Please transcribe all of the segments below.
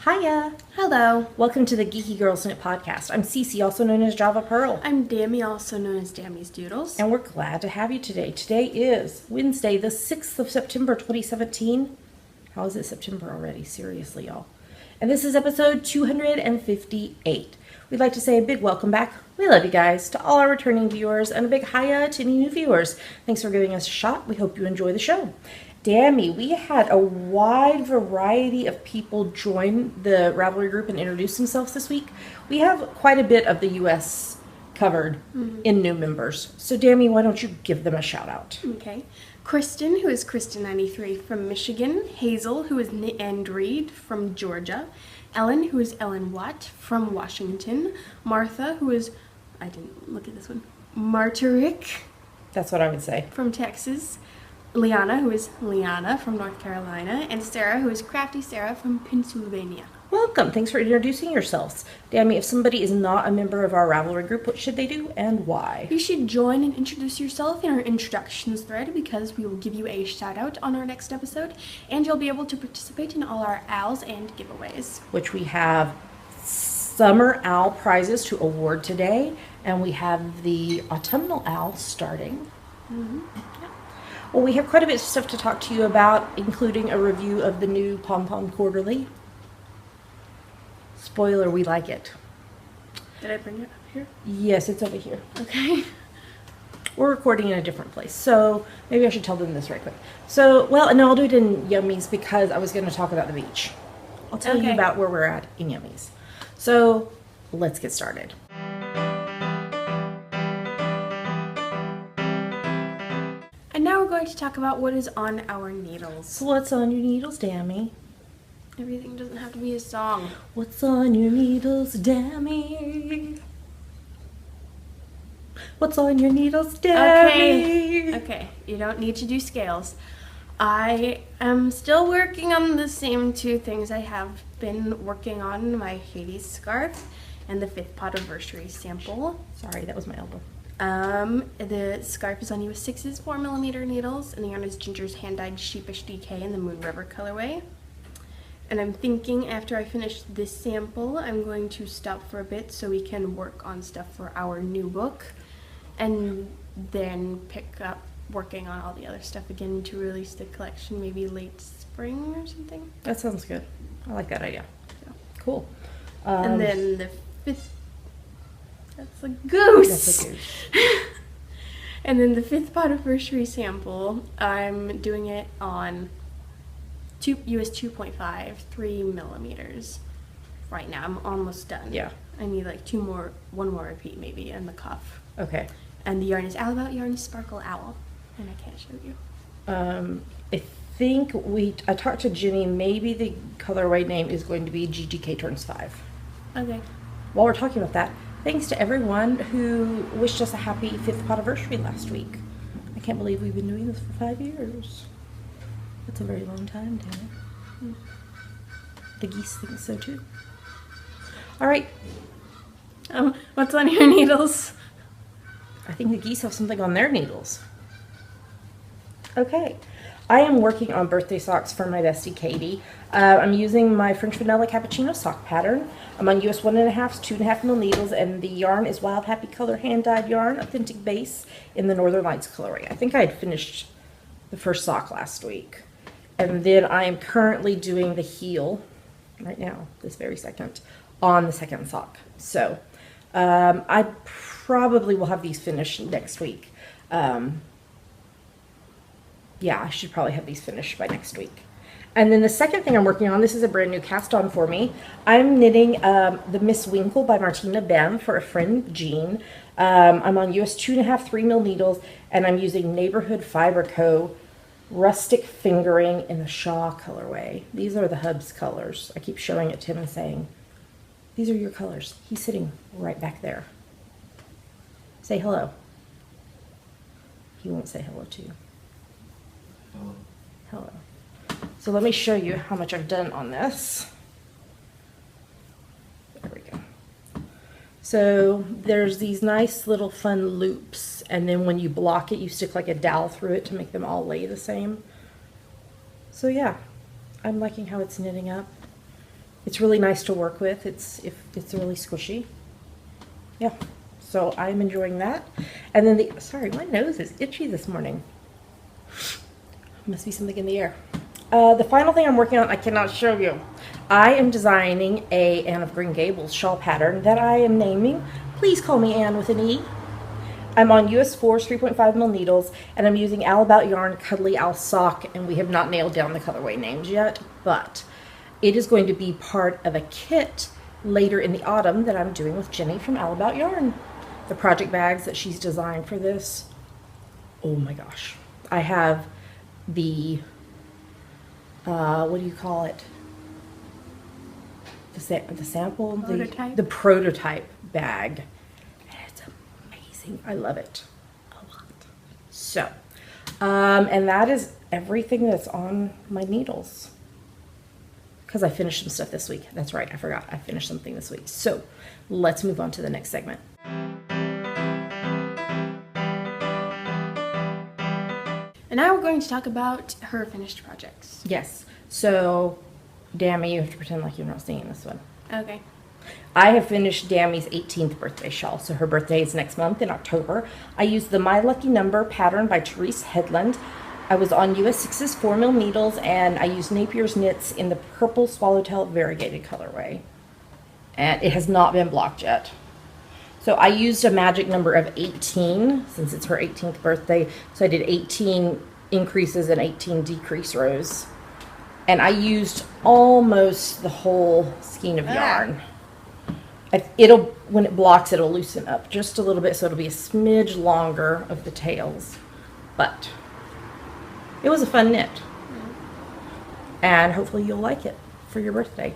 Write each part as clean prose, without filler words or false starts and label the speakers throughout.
Speaker 1: Hiya!
Speaker 2: Hello.
Speaker 1: Welcome to the Geeky Girls Knit Podcast. I'm Cece, also known as Java Pearl.
Speaker 2: I'm Dammy, also known as Dammy's Doodles.
Speaker 1: And we're glad to have you today. Today is Wednesday, the 6th of September, 2017. How is it September already? Seriously, y'all. And this is episode 258. We'd like to say a big welcome back. We love you guys, to all our returning viewers, and a big hiya to any new viewers. Thanks for giving us a shot. We hope you enjoy the show. Dammy, we had a wide variety of people join the Ravelry group and introduce themselves this week. We have quite a bit of the U.S. covered in new members. So, Dammy, why don't you give them a shout out?
Speaker 2: Okay. Kristen, who is Kristen93 from Michigan. Hazel, who is Knit and Read from Georgia. Ellen, who is Ellen Watt from Washington. Martha, who is, I didn't look at this one, Martirick.
Speaker 1: That's what I would say.
Speaker 2: From Texas. Liana, who is Liana from North Carolina, and Sarah, who is Crafty Sarah from Pennsylvania.
Speaker 1: Welcome. Thanks for introducing yourselves. Dammy, if somebody is not a member of our Ravelry group, what should they do and why?
Speaker 2: You should join and introduce yourself in our introductions thread because we will give you a shout out on our next episode, and you'll be able to participate in all our owls and giveaways.
Speaker 1: Which we have Summer Owl prizes to award today, and we have the Autumnal Owl starting. Well, we have quite a bit of stuff to talk to you about, including a review of the new Pom-Pom Quarterly. Spoiler, we like it.
Speaker 2: Did I bring it up here?
Speaker 1: Yes, it's over here.
Speaker 2: Okay.
Speaker 1: We're recording in a different place, so maybe I should tell them this right quick. So, well, no, I'll do it in Yummies because I was going to talk about the beach. I'll tell you about where we're at in Yummies. So, let's get started.
Speaker 2: And now we're going to talk about what is on our needles.
Speaker 1: So, what's on your needles, Dammy?
Speaker 2: Everything doesn't have to be a song.
Speaker 1: What's on your needles, Dammy? What's on your needles, Dammy?
Speaker 2: Okay, you don't need to do scales. I am still working on the same two things I have been working on, my Hades scarf and the 5th Potiversary sample.
Speaker 1: Sorry, that was my elbow.
Speaker 2: The scarf is on US 6's 4mm needles, and the yarn is Ginger's hand-dyed Sheepish DK in the Moon River colorway. And I'm thinking after I finish this sample, I'm going to stop for a bit so we can work on stuff for our new book, and then pick up working on all the other stuff again to release the collection maybe late spring or something.
Speaker 1: That sounds good. I like that idea.
Speaker 2: So.
Speaker 1: Cool.
Speaker 2: And then the 5th, that's a goose!
Speaker 1: That's a goose.
Speaker 2: And then the 5th Potiversary sample, I'm doing it on US 2.5, 3mm right now. I'm almost done.
Speaker 1: Yeah.
Speaker 2: I need like one more repeat maybe, and the cuff.
Speaker 1: Okay.
Speaker 2: And the yarn is All About Yarn Sparkle Owl, and I can't show you.
Speaker 1: I think I talked to Jenny, maybe the colorway name is going to be GGK Turns 5.
Speaker 2: Okay.
Speaker 1: While we're talking about that, thanks to everyone who wished us a happy 5th Potiversary last week. I can't believe we've been doing this for 5 years. That's a very long time, Dammy. The geese think so too. All right.
Speaker 2: What's on your needles?
Speaker 1: I think the geese have something on their needles. Okay. I am working on birthday socks for my bestie Katie. I'm using my French Vanilla Cappuccino sock pattern. I'm on US 1.5, 2.5mm needles, and the yarn is Wild Happy Color hand-dyed yarn, authentic base in the Northern Lights colorway. I think I had finished the first sock last week. And then I am currently doing the heel right now, this very second, on the second sock. So I probably will have these finished next week. Yeah, I should probably have these finished by next week. And then the second thing I'm working on, this is a brand new cast on for me. I'm knitting the Miss Winkle by Martina Bem for a friend, Jean. I'm on US 2.5 3mm needles, and I'm using Neighborhood Fiber Co. Rustic Fingering in the Shaw colorway. These are the hub's colors. I keep showing it to him and saying, these are your colors. He's sitting right back there. Say hello. He won't say hello to you. Hello. So let me show you how much I've done on this. There we go. So there's these nice little fun loops, and then when you block it, you stick like a dowel through it to make them all lay the same. So yeah, I'm liking how it's knitting up. It's really nice to work with. It's really squishy. Yeah, so I'm enjoying that. And then sorry, my nose is itchy this morning. Must be something in the air. The final thing I'm working on, I cannot show you. I am designing a Anne of Green Gables shawl pattern that I am naming, please call me Anne with an E. I'm on US 4 3.5 mil needles, and I'm using All About Yarn Cuddly Owl Sock, and we have not nailed down the colorway names yet, but it is going to be part of a kit later in the autumn that I'm doing with Jenny from All About Yarn. The project bags that she's designed for this, oh my gosh. I have the, what do you call it? The sample?
Speaker 2: Prototype?
Speaker 1: The prototype bag. And it's amazing. I love it a lot. So, and that is everything that's on my needles. Because I finished some stuff this week. That's right, I forgot. I finished something this week. So let's move on to the next segment.
Speaker 2: And now we're going to talk about her finished projects.
Speaker 1: Yes. So, Dammy, you have to pretend like you're not seeing this one.
Speaker 2: Okay.
Speaker 1: I have finished Dammy's 18th birthday shawl. So her birthday is next month in October. I used the My Lucky Number pattern by Therese Headland. I was on US 6's 4 mil needles, and I used Napier's knits in the purple swallowtail variegated colorway. And it has not been blocked yet. So I used a magic number of 18 since it's her 18th birthday. So I did 18 increases and 18 decrease rows. And I used almost the whole skein of yarn. When it blocks, it'll loosen up just a little bit, so it'll be a smidge longer of the tails. But it was a fun knit. And hopefully you'll like it for your birthday,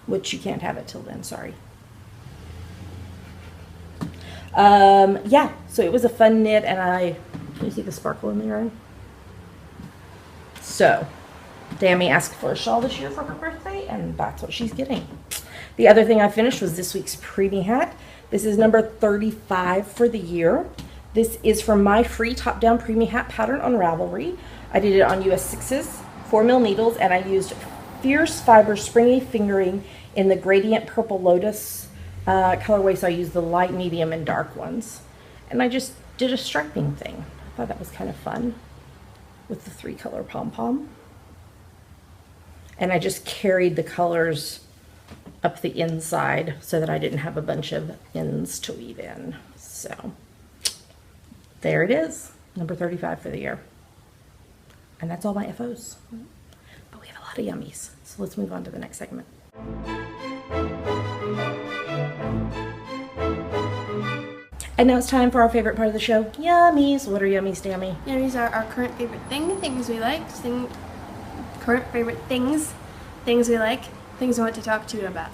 Speaker 1: which you can't have it till then, sorry. Yeah, so it was a fun knit, and can you see the sparkle in the yarn? So, Dammy asked for a shawl this year for her birthday, and that's what she's getting. The other thing I finished was this week's preemie hat. This is number 35 for the year. This is from my free top-down preemie hat pattern on Ravelry. I did it on US 6's 4 mil needles, and I used Fierce Fiber Springy Fingering in the Gradient Purple Lotus colorway, so I used the light, medium, and dark ones. And I just did a striping thing. I thought that was kind of fun with the 3-color pom-pom. And I just carried the colors up the inside so that I didn't have a bunch of ends to weave in. So there it is, number 35 for the year. And that's all my FOs. But we have a lot of yummies. So let's move on to the next segment. And now it's time for our favorite part of the show, Yummies. What are yummies, Dammy?
Speaker 2: Yummies are our current favorite things we like, current favorite things we like, things we want to talk to you about.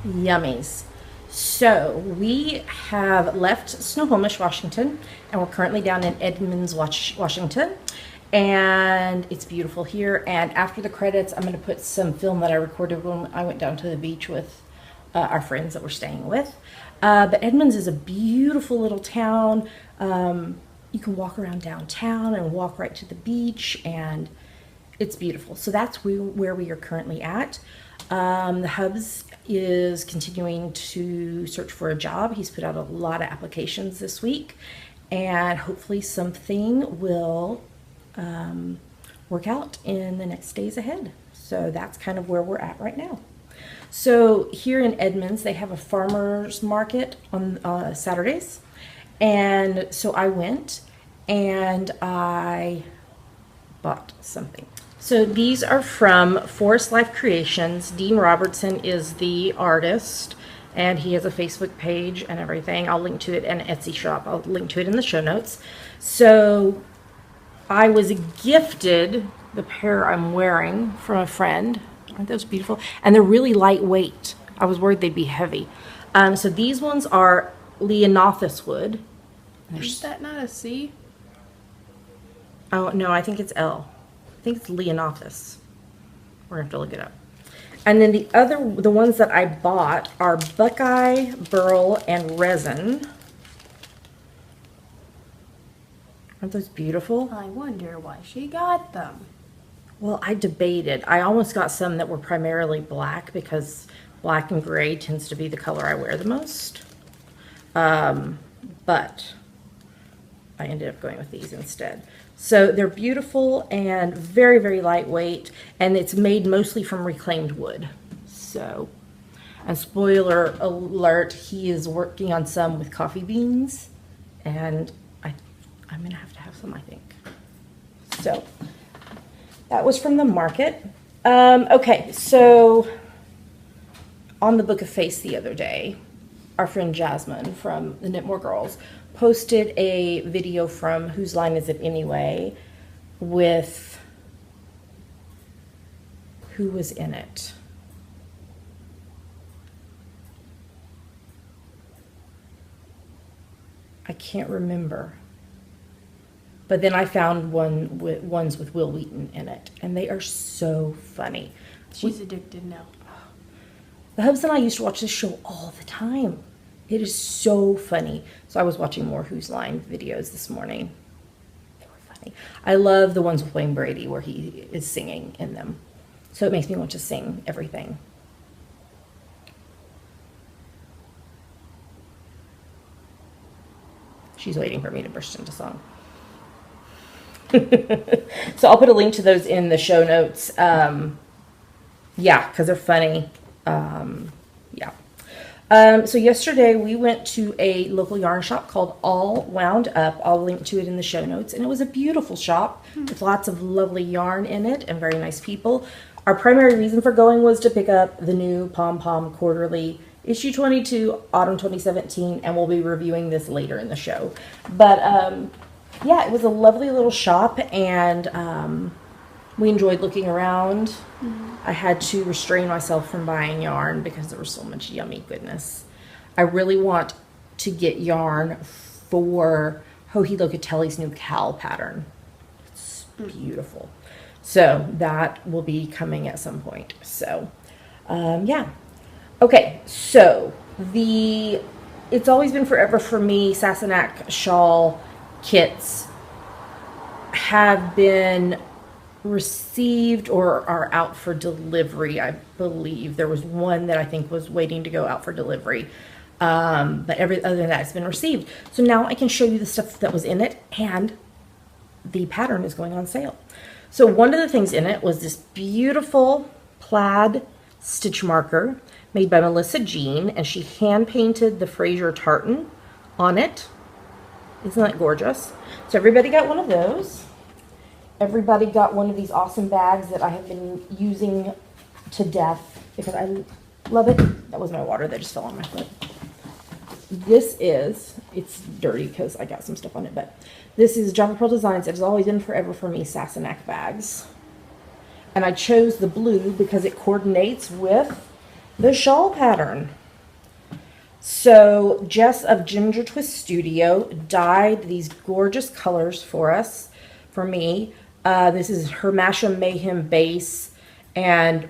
Speaker 1: Yummies. So we have left Snohomish, Washington, and we're currently down in Edmonds, Washington. And it's beautiful here. And after the credits, I'm going to put some film that I recorded when I went down to the beach with our friends that we're staying with. But Edmonds is a beautiful little town. You can walk around downtown and walk right to the beach, and it's beautiful. So that's where we are currently at. The Hubs is continuing to search for a job. He's put out a lot of applications this week, and hopefully something will work out in the next days ahead. So that's kind of where we're at right now. So here in Edmonds, they have a farmer's market on Saturdays. And so I went and I bought something. So these are from Forest Life Creations. Dean Robertson is the artist, and he has a Facebook page and everything. I'll link to it, and an Etsy shop. I'll link to it in the show notes. So I was gifted the pair I'm wearing from a friend. Aren't those beautiful? And they're really lightweight. I was worried they'd be heavy. So these ones are Leonothus wood.
Speaker 2: Is that not a C?
Speaker 1: Oh, no, I think it's L. I think it's Leonothus. We're going to have to look it up. And then the ones that I bought are Buckeye, Burl, and Resin. Aren't those beautiful?
Speaker 2: I wonder why she got them.
Speaker 1: Well, I debated. I almost got some that were primarily black because black and gray tends to be the color I wear the most. But I ended up going with these instead. So they're beautiful and very, very lightweight, and it's made mostly from reclaimed wood. So, and spoiler alert, he is working on some with coffee beans, and I'm gonna have to have some, I think. So that was from the market. Okay, so on the Book of Face the other day, our friend Jasmine from the Knitmore Girls posted a video from Whose Line Is It Anyway with who was in it. I can't remember. But then I found ones with Will Wheaton in it, and they are so funny.
Speaker 2: She's addicted now.
Speaker 1: The hubs and I used to watch this show all the time. It is so funny. So I was watching more Whose Line videos this morning. They were funny. I love the ones with Wayne Brady where he is singing in them. So it makes me want to sing everything. She's waiting for me to burst into song. So I'll put a link to those in the show notes. Yeah, because they're funny. Yeah. So yesterday we went to a local yarn shop called All Wound Up. I'll link to it in the show notes. And it was a beautiful shop with lots of lovely yarn in it and very nice people. Our primary reason for going was to pick up the new Pom-Pom Quarterly issue 22, autumn 2017, and we'll be reviewing this later in the show. But yeah, it was a lovely little shop, and we enjoyed looking around. Mm-hmm. I had to restrain myself from buying yarn because there was so much yummy goodness. I really want to get yarn for Joji Locatelli's new cowl pattern. It's beautiful. So that will be coming at some point. So, yeah. Okay, so It's Always Been Forever for Me Sassenach shawl kits have been received or are out for delivery. I believe there was one that I think was waiting to go out for delivery, but other than that, it's been received. So now I can show you the stuff that was in it, and the pattern is going on sale. So one of the things in it was this beautiful plaid stitch marker made by Melissa Jean, and she hand painted the Fraser tartan on it. Isn't that gorgeous? So everybody got one of those. Everybody got one of these awesome bags that I have been using to death because I love it. That was my water that just fell on my foot. This is, it's dirty because I got some stuff on it, but this is Java Pearl Designs. It Has Always Been Forever for Me Sassenach bags. And I chose the blue because it coordinates with the shawl pattern. So Jess of Ginger Twist Studio dyed these gorgeous colors for me. This is her Masham Mayhem base, and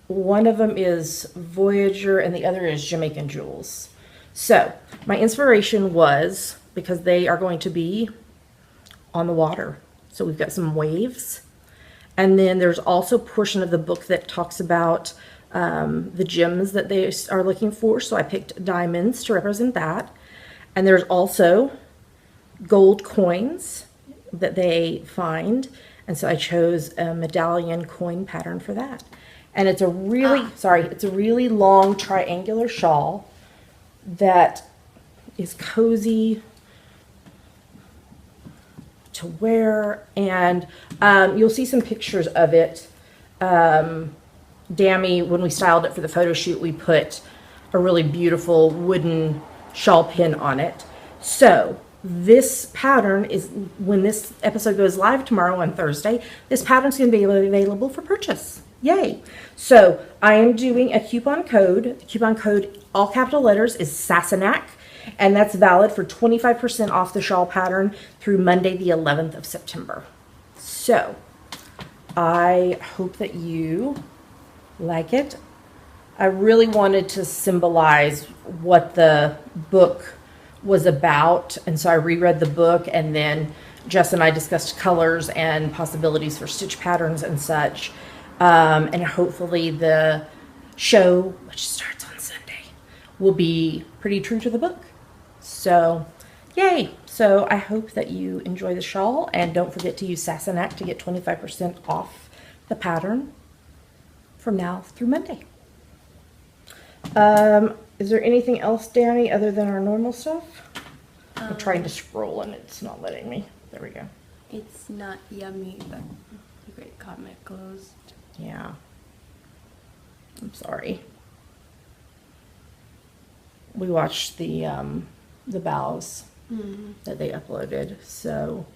Speaker 1: one of them is Voyager and the other is Jamaican Jewels. So my inspiration was because they are going to be on the water. So we've got some waves, and then there's also a portion of the book that talks about the gems that they are looking for. So I picked diamonds to represent that. And there's also gold coins that they find. And so I chose a medallion coin pattern for that. And it's a really, it's a really long triangular shawl that is cozy to wear. And you'll see some pictures of it. Dammy, when we styled it for the photo shoot, we put a really beautiful wooden shawl pin on it. So this pattern is, when this episode goes live tomorrow on Thursday, this pattern is going to be available for purchase. Yay. So I am doing a coupon code. The coupon code, all capital letters, is Sassenach, and that's valid for 25% off the shawl pattern through Monday the 11th of September. So I hope that you like it. I really wanted to symbolize what the book was about, and so I reread the book and then Jess and I discussed colors and possibilities for stitch patterns and such. And hopefully the show, which starts on Sunday, will be pretty true to the book. So, yay! So I hope that you enjoy the shawl, and don't forget to use Sassenach to get 25% off the pattern from now through Monday. Is there anything else, Danny, other than our normal stuff? I'm trying to scroll and it's not letting me. There we go.
Speaker 2: It's not yummy, but the great comic closed.
Speaker 1: Yeah. I'm sorry. We watched the bows that they uploaded. So,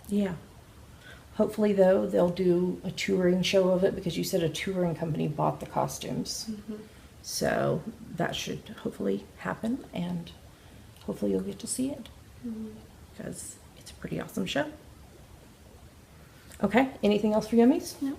Speaker 1: yeah. Hopefully, though, they'll do a touring show of it, because you said a touring company bought the costumes. So that should hopefully happen, and hopefully you'll get to see it, because it's a pretty awesome show. Okay, anything else for Yummies?
Speaker 2: No.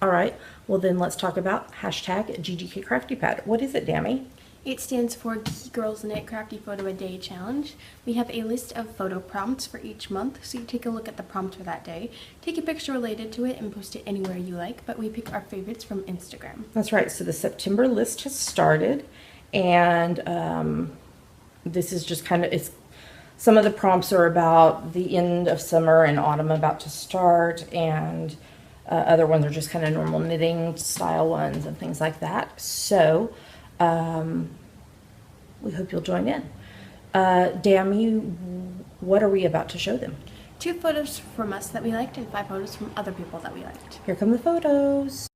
Speaker 1: All right, well then let's talk about hashtag GGK Crafty Pad. What is it, Dammy?
Speaker 2: It stands for Geeky Girls Knit Crafty Photo a Day Challenge. We have a list of photo prompts for each month, so you take a look at the prompt for that day, take a picture related to it, and post it anywhere you like, but we pick our favorites from Instagram.
Speaker 1: That's right, so the September list has started, and this is just kind of, it's some of the prompts are about the end of summer and autumn about to start, and other ones are just kind of normal knitting style ones and things like that. So we hope you'll join in. Dammy, what are we about to show them?
Speaker 2: 2 photos from us that we liked and 5 photos from other people that we liked.
Speaker 1: Here come the photos.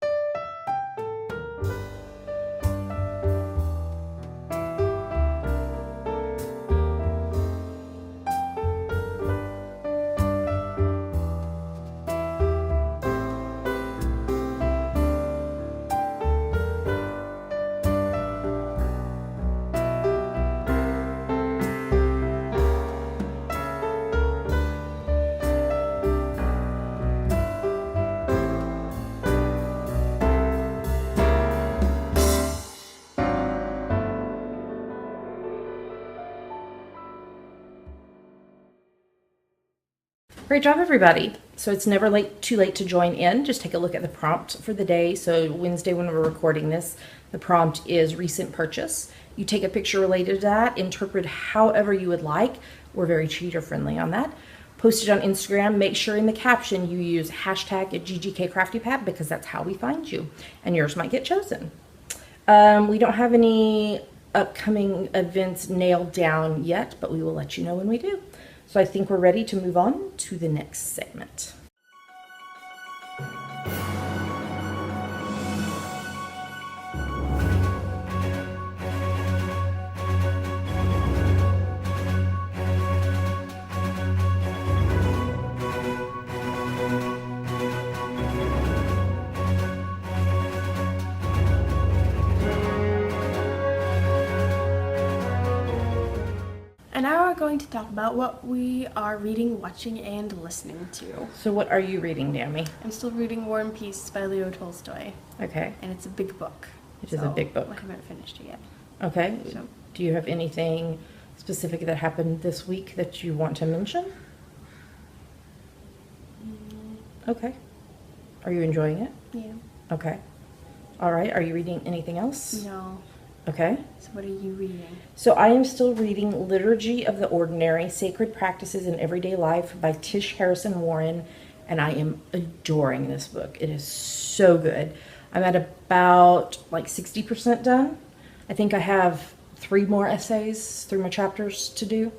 Speaker 1: Great job, everybody. So it's never too late to join in. Just take a look at the prompt for the day. So Wednesday, when we're recording this, the prompt is recent purchase. You take a picture related to that, interpret however you would like. We're very cheater friendly on that. Post it on Instagram. Make sure in the caption you use hashtag #GGKCraftyPad, because that's how we find you, and yours might get chosen. We don't have any upcoming events nailed down yet, but we will let you know when we do. So I think we're ready to move on to the next segment.
Speaker 2: And now we're going to talk about what we are reading, watching, and listening to.
Speaker 1: So what are you reading, Dammy?
Speaker 2: I'm still reading War and Peace by Leo Tolstoy.
Speaker 1: Okay.
Speaker 2: And it's a big book.
Speaker 1: It is a big book.
Speaker 2: I haven't finished it yet.
Speaker 1: Okay.
Speaker 2: So.
Speaker 1: Do you have anything specific that happened this week that you want to mention? Okay. Are you enjoying it?
Speaker 2: Yeah.
Speaker 1: Okay. All right. Are you reading anything else?
Speaker 2: No.
Speaker 1: Okay.
Speaker 2: So what are you reading?
Speaker 1: So I am still reading Liturgy of the Ordinary, Sacred Practices in Everyday Life by Tish Harrison Warren, and I am adoring this book. It is so good. I'm at about like 60% done. I think I have 3 more essays, 3 more chapters to do.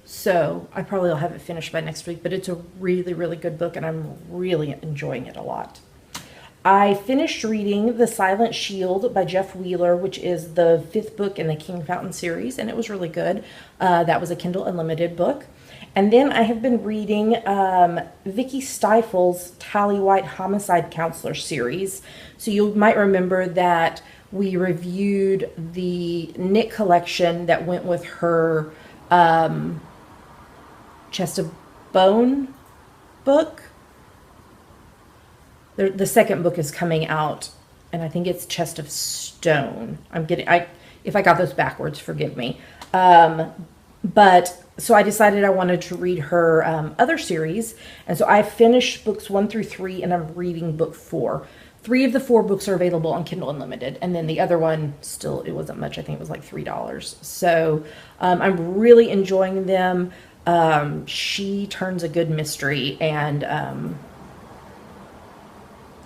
Speaker 1: So I probably will have it finished by next week, but it's a really, really good book, and I'm really enjoying it a lot. I finished reading The Silent Shield by Jeff Wheeler, which is the 5th book in the King Fountain series, and it was really good. That was a Kindle Unlimited book. And then I have been reading Vicki Stifel's Tally White Homicide Counselor series. So you might remember that we reviewed the knit collection that went with her Chest of Bone book. The second book is coming out, and I think it's Chest of Stone. If I got those backwards, forgive me. But so I decided I wanted to read her other series. And so I finished books 1 through 3 and I'm reading book 4. 3 of the 4 books are available on Kindle Unlimited. And then the other one, still, it wasn't much. I think it was like $3. So I'm really enjoying them. She turns a good mystery, and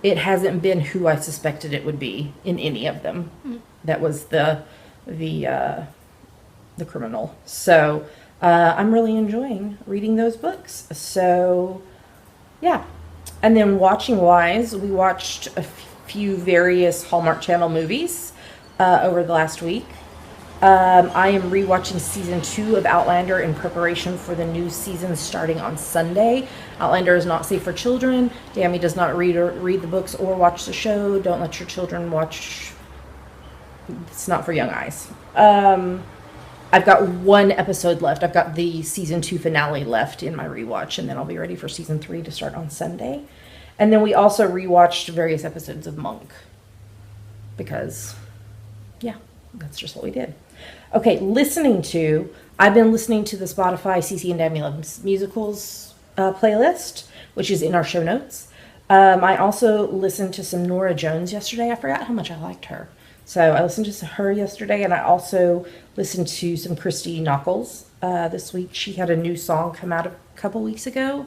Speaker 1: it hasn't been who I suspected it would be in any of them. That was the criminal. So I'm really enjoying reading those books. So yeah. And then watching wise, we watched a few various Hallmark Channel movies over the last week. I am rewatching season 2 of Outlander in preparation for the new season starting on Sunday. Outlander is not safe for children. Dammy does not read the books or watch the show. Don't let your children watch. It's not for young eyes. I've got 1 episode left. I've got the season 2 finale left in my rewatch, and then I'll be ready for season 3 to start on Sunday. And then we also rewatched various episodes of Monk because, yeah, that's just what we did. Okay, I've been listening to the Spotify CC and Dammy Loves Musicals playlist, which is in our show notes. I also listened to some Norah Jones yesterday. I forgot how much I liked her. So I listened to her yesterday, and I also listened to some Christy Knuckles this week. She had a new song come out a couple weeks ago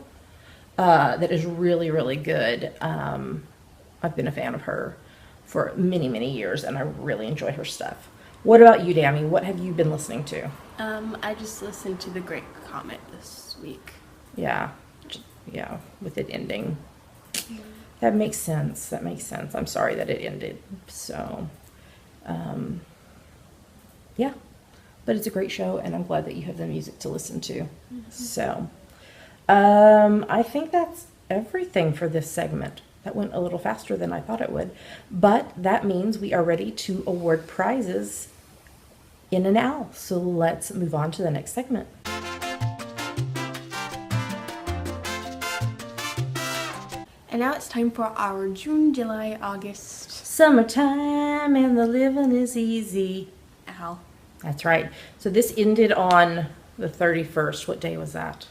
Speaker 1: that is really, really good. I've been a fan of her for many, many years, and I really enjoy her stuff. What about you, Dammy? What have you been listening to?
Speaker 2: I just listened to The Great Comet this week.
Speaker 1: Yeah, with it ending. That makes sense. I'm sorry that it ended. So, yeah. But it's a great show, and I'm glad that you have the music to listen to. Mm-hmm. So, I think that's everything for this segment. That went a little faster than I thought it would. But that means we are ready to award prizes in an owl. So let's move on to the next segment.
Speaker 2: And now it's time for our June, July, August.
Speaker 1: Summertime and the living is easy.
Speaker 2: Owl.
Speaker 1: That's right. So this ended on the 31st. What day was that?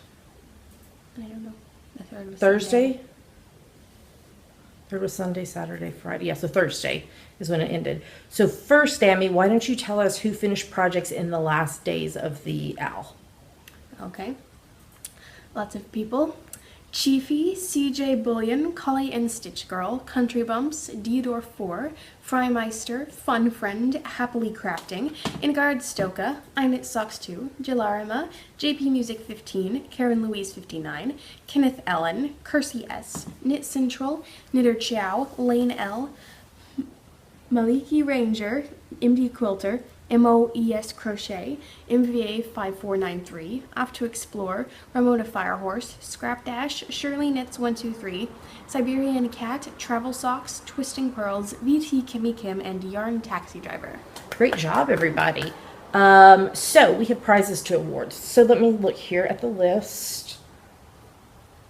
Speaker 2: I don't know. The 3rd was
Speaker 1: Thursday?
Speaker 2: Sunday.
Speaker 1: 3rd was Sunday, Saturday, Friday. Yeah, so Thursday is when it ended. So first, Dammy, why don't you tell us who finished projects in the last days of the owl?
Speaker 2: Okay. Lots of people. Chiefy, CJ Bullion, Collie and Stitch Girl, Country Bumps, Deodore 4, Frymeister, Fun Friend, Happily Crafting, Ingard Stoka, I Knit Socks 2, Jalarima, JP Music 15, Karen Louise 59, Kenneth Ellen, Kersey S, Knit Central, Knitter Chow, Lane L, Maliki Ranger, MD Quilter, MOES Crochet, MVA 5493, Off to Explore, Ramona Firehorse, Scrap Dash, Shirley Knits 123, Siberian Cat, Travel Socks, Twisting Pearls, VT Kimmy Kim, and Yarn Taxi Driver.
Speaker 1: Great job, everybody. So we have prizes to award. So let me look here at the list.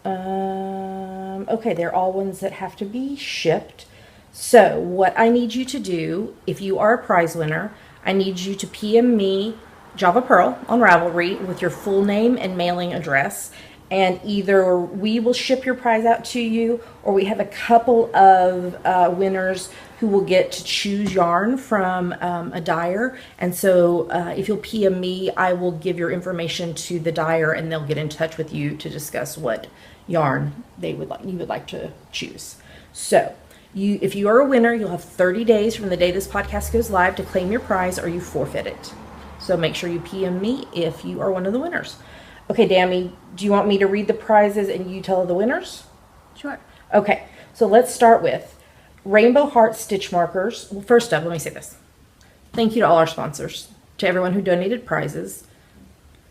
Speaker 1: Okay, they're all ones that have to be shipped. So what I need you to do, if you are a prize winner, I need you to PM me Java Pearl on Ravelry with your full name and mailing address. And either we will ship your prize out to you, or we have a couple of winners who will get to choose yarn from a dyer. And so if you'll PM me, I will give your information to the dyer, and they'll get in touch with you to discuss what yarn you would like to choose. So if you are a winner, you'll have 30 days from the day this podcast goes live to claim your prize, or you forfeit it. So make sure you PM me if you are one of the winners. Okay, Dammy, do you want me to read the prizes and you tell the winners?
Speaker 2: Sure.
Speaker 1: Okay, so let's start with Rainbow Heart Stitch Markers. Well, first up, let me say this. Thank you to all our sponsors, to everyone who donated prizes.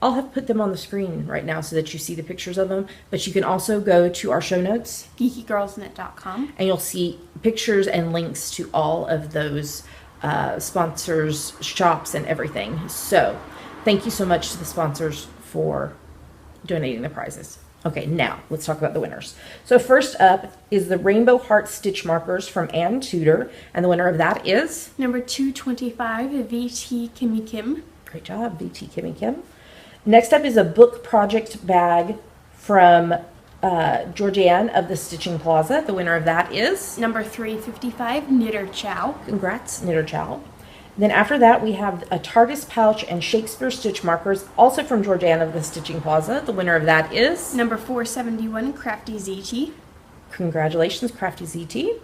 Speaker 1: I'll have put them on the screen right now so that you see the pictures of them, but you can also go to our show notes,
Speaker 2: GeekyGirlsKnit.com,
Speaker 1: and you'll see pictures and links to all of those sponsors, shops, and everything. So thank you so much to the sponsors for donating the prizes. Okay, now let's talk about the winners. So first up is the Rainbow Heart Stitch Markers from Ann Tudor, and the winner of that is
Speaker 2: number 225, VT Kimmy Kim.
Speaker 1: Great job, VT Kimmy Kim. Next up is a book project bag from Georgianne of the Stitching Plaza. The winner of that is
Speaker 2: Number 355, Knitter Chow.
Speaker 1: Congrats, Knitter Chow. Then after that, we have a TARDIS pouch and Shakespeare stitch markers, also from Georgianne of the Stitching Plaza. The winner of that is
Speaker 2: Number 471, Crafty ZT.
Speaker 1: Congratulations, Crafty ZT.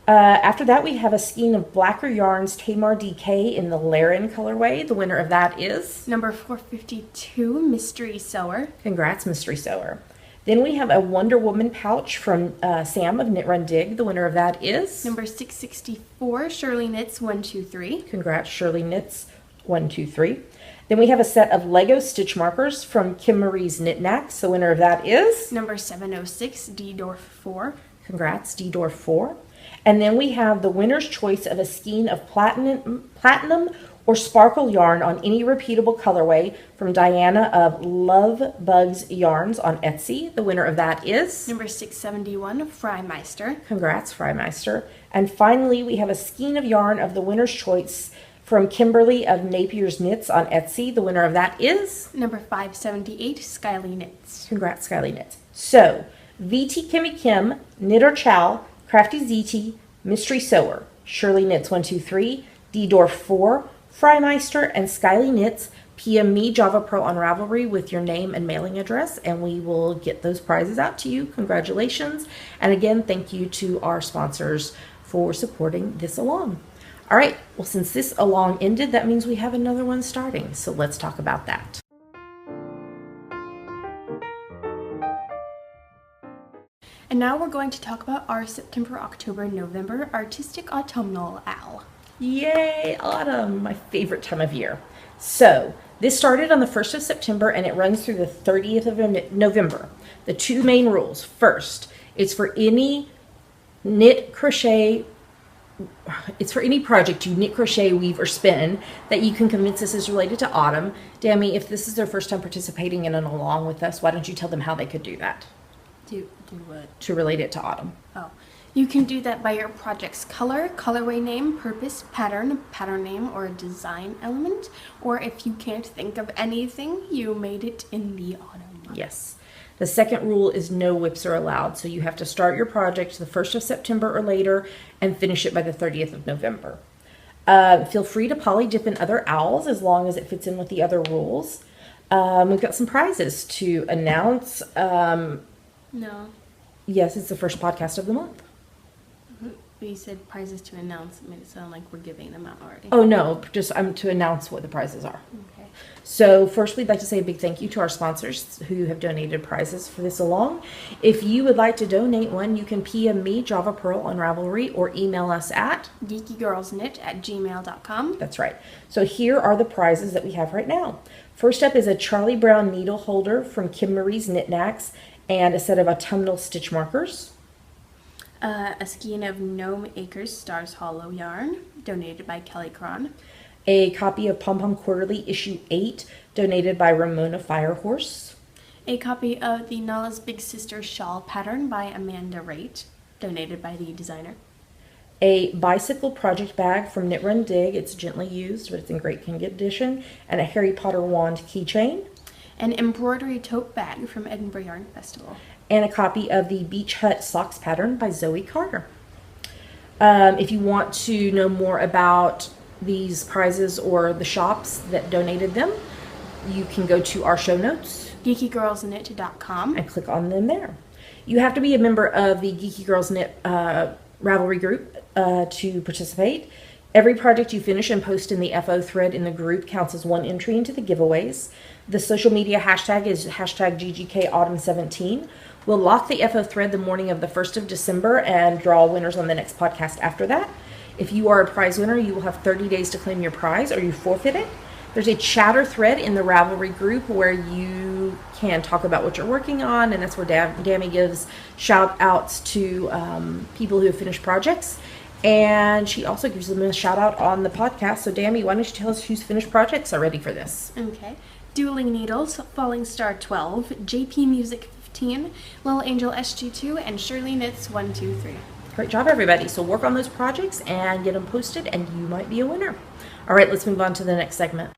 Speaker 1: After that, we have a skein of Blacker Yarns Tamar DK in the Laren colorway. The winner of that is
Speaker 2: Number 452, Mystery Sewer.
Speaker 1: Congrats, Mystery Sewer. Then we have a Wonder Woman pouch from Sam of Knit Run Dig. The winner of that is
Speaker 2: Number 664, Shirley Knits 123.
Speaker 1: Congrats, Shirley Knits 123. Then we have a set of Lego stitch markers from Kim Marie's Knit Knacks. The winner of that is
Speaker 2: Number 706, D Dorf 4.
Speaker 1: Congrats, D Dorf 4. And then we have the winner's choice of a skein of platinum or sparkle yarn on any repeatable colorway from Diana of Love Bugs Yarns on Etsy. The winner of that is
Speaker 2: Number 671, Freimeister.
Speaker 1: Congrats, Freimeister. And finally, we have a skein of yarn of the winner's choice from Kimberly of Napier's Knits on Etsy. The winner of that is
Speaker 2: Number 578, Skyly Knits.
Speaker 1: Congrats, Skyly Knits. So, VT Kimmy Kim, Knitter Chow, Crafty ZT, Mystery Sewer, Shirley Knits 123, D Dorf 4, Freimeister, and Skyly Knits. PM me, Java Pro on Ravelry with your name and mailing address, and we will get those prizes out to you. Congratulations. And again, thank you to our sponsors for supporting this along. All right, well, since this along ended, that means we have another one starting. So let's talk about that.
Speaker 2: And now we're going to talk about our September, October, November Artistic Autumnal Owl.
Speaker 1: Yay, autumn, my favorite time of year. So this started on the 1st of September and it runs through the 30th of November. The two main rules. First, it's for any knit, crochet, it's for any project you knit, crochet, weave, or spin that you can convince us is related to autumn. Dammy, if this is their first time participating in an along with us, why don't you tell them how they could do that?
Speaker 2: Do what?
Speaker 1: To relate it to autumn.
Speaker 2: Oh. You can do that by your project's color, colorway name, purpose, pattern, pattern name, or a design element. Or if you can't think of anything, you made it in the autumn.
Speaker 1: Yes. The second rule is no whips are allowed. So you have to start your project the 1st of September or later and finish it by the 30th of November. Feel free to poly dip in other owls as long as it fits in with the other rules. We've got some prizes to announce.
Speaker 2: No.
Speaker 1: Yes, it's the first podcast of the month.
Speaker 2: But you said prizes to announce. It made it sound like we're giving them out already.
Speaker 1: Oh, no, just to announce what the prizes are.
Speaker 2: Okay.
Speaker 1: So first, we'd like to say a big thank you to our sponsors who have donated prizes for this along. If you would like to donate one, you can PM me, Java Pearl on Ravelry, or email us at
Speaker 2: geekygirlsknit@gmail.com.
Speaker 1: That's right. So here are the prizes that we have right now. First up is a Charlie Brown needle holder from Kim Marie's Knit Knacks and a set of autumnal stitch markers.
Speaker 2: A skein of Gnome Acres Stars Hollow yarn, donated by Kelly Cron.
Speaker 1: A copy of Pom-Pom Quarterly issue 8, donated by Ramona Firehorse.
Speaker 2: A copy of the Nala's Big Sister shawl pattern by Amanda Raitt, donated by the designer.
Speaker 1: A bicycle project bag from Knit Run Dig. It's gently used, but it's in great condition. And a Harry Potter wand keychain.
Speaker 2: An embroidery tote bag from Edinburgh Yarn Festival.
Speaker 1: And a copy of the Beach Hut socks pattern by Zoe Carter. If you want to know more about these prizes or the shops that donated them, you can go to our show notes,
Speaker 2: geekygirlsknit.com,
Speaker 1: and click on them there. You have to be a member of the Geeky Girls Knit Ravelry group to participate. Every project you finish and post in the FO thread in the group counts as one entry into the giveaways. The social media hashtag is hashtag GGKAutumn17. We'll lock the FO thread the morning of the 1st of December and draw winners on the next podcast after that. If you are a prize winner, you will have 30 days to claim your prize or you forfeit it. There's a chatter thread in the Ravelry group where you can talk about what you're working on, and that's where Dammy gives shout outs to people who have finished projects. And she also gives them a shout out on the podcast. So Dammy, why don't you tell us whose finished projects are ready for this?
Speaker 2: Okay. Dueling Needles, Falling Star 12, JP Music 15, Little Angel SG2, and Shirley Knits 123.
Speaker 1: Great job, everybody. So work on those projects and get them posted, and you might be a winner. All right, let's move on to the next segment.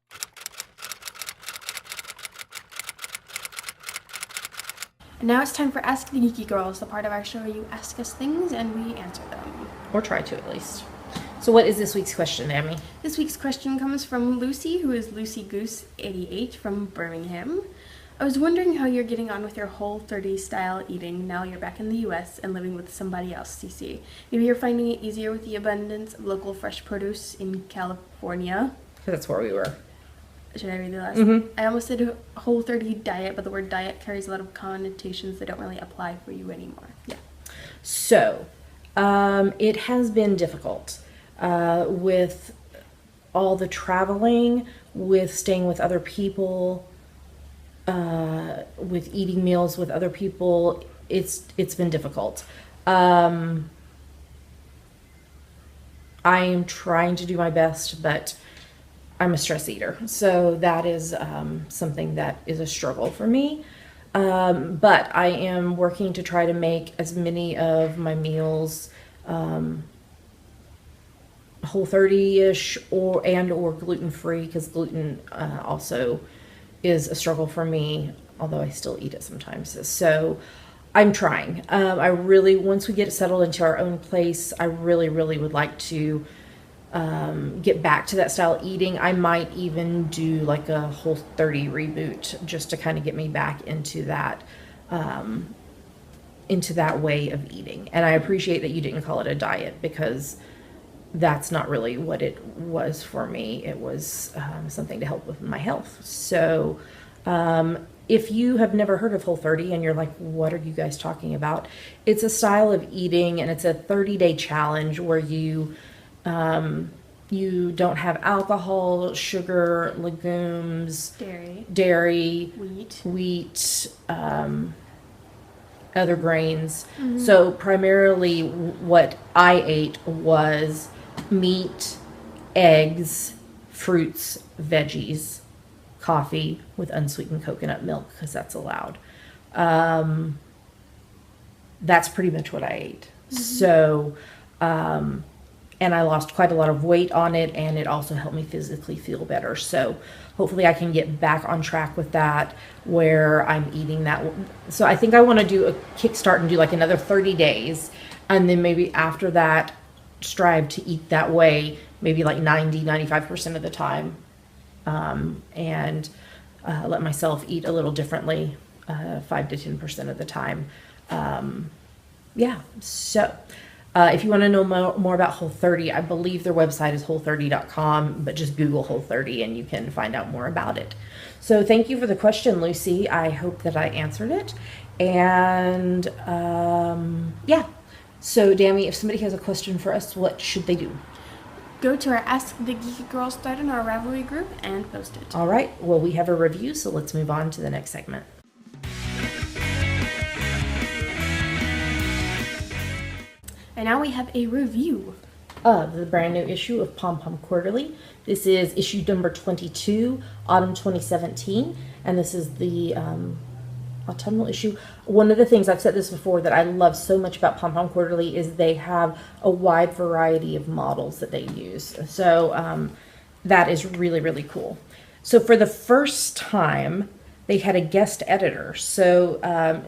Speaker 2: And now it's time for Ask the Geeky Girls, the part of our show where you ask us things and we answer them.
Speaker 1: Or try to, at least. So what is this week's question, Amy?
Speaker 2: This week's question comes from Lucy, who is Lucy Goose 88 from Birmingham. I was wondering how you're getting on with your Whole30 style eating now you're back in the US and living with somebody else, CC. Maybe you're finding it easier with the abundance of local fresh produce in California.
Speaker 1: That's where we were.
Speaker 2: Should I read the last?
Speaker 1: Mm-hmm.
Speaker 2: I almost said Whole30 diet, but the word diet carries a lot of connotations that don't really apply for you anymore.
Speaker 1: Yeah. So, it has been difficult with all the traveling, with staying with other people, with eating meals with other people. It's been difficult. I am trying to do my best, but I'm a stress eater, so that is something that is a struggle for me. But I am working to try to make as many of my meals Whole30-ish or gluten-free, because gluten also is a struggle for me, although I still eat it sometimes. So I'm trying. Once we get settled into our own place, I really would like to get back to that style of eating. I might even do like a Whole30 reboot just to kind of get me back into that way of eating. And I appreciate that you didn't call it a diet, because that's not really what it was for me. It was something to help with my health. So if you have never heard of Whole30 and you're like, what are you guys talking about? It's a style of eating, and it's a 30-day challenge where you don't have alcohol, sugar, legumes, dairy, wheat, other grains. Mm-hmm. So primarily what I ate was meat, eggs, fruits, veggies, coffee with unsweetened coconut milk, because that's allowed. That's pretty much what I ate. Mm-hmm. So, and I lost quite a lot of weight on it, and it also helped me physically feel better. So hopefully I can get back on track with that, where I'm eating that. So I think I want to do a kickstart and do like another 30 days. And then maybe after that, strive to eat that way, maybe like 95% of the time. And let myself eat a little differently, 5 to 10% of the time. Yeah, so if you want to know more about Whole30, I believe their website is whole30.com, but just Google Whole30 and you can find out more about it. So thank you for the question, Lucy. I hope that I answered it. And yeah, so Dammy, if somebody has a question for us, what should they do?
Speaker 2: Go to our Ask the Geeky Girls thread in our Ravelry group and post it.
Speaker 1: All right, well, we have a review, so let's move on to the next segment.
Speaker 2: And now we have a review
Speaker 1: of the brand new issue of Pom-Pom Quarterly. This is issue number 22, autumn 2017, and this is the autumnal issue. One of the things, I've said this before, that I love so much about Pom-Pom Quarterly is they have a wide variety of models that they use. So that is really cool. So for the first time, they had a guest editor. So